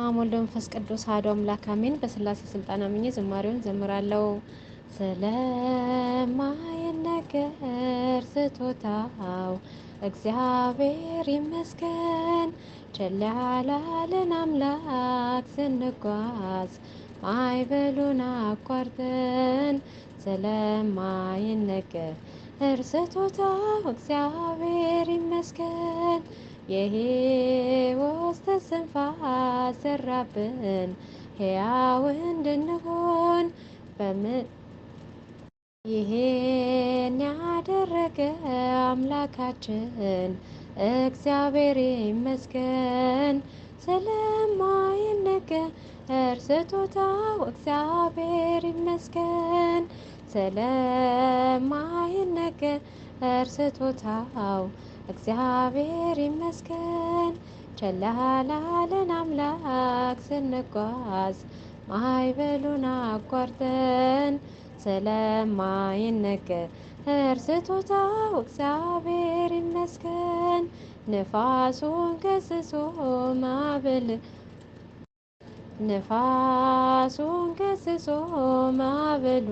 አብ ወልድ መንፈስ ቅዱስ አሐዱ አምላክ አሜን። በስላሴ ስልጣን አምኜ ዝማሬውን ዘምራለሁ። ስለማይነገር ስጦታው እግዚአብሔር ይመስገን። ቸል ያላለን አምላክ ስንጓዝ ማዕበሉን አቋርጠን ስለማይነገር ስጦታው እግዚአብሔር ይመስገን። የሕይወት እስትንፋስ ዘራብን ሕያው እንድንሆን ይሄን ያደረገ አምላካችን እግዚአብሔር ይመስገን። ስለማይነገር ስጦታው እግዚአብሔር ይመስገን። ስለማይነገር ስጦታው እግዚአብሔር ይመስገን። ቸል ያላለን አምላክ ስንጓዝ ማዕበሉን አቋርጠን ስለማይነገር ስጦታው እግዚአብሔር ይመስገን። ንፋሱን ገስጾ ማዕበሉ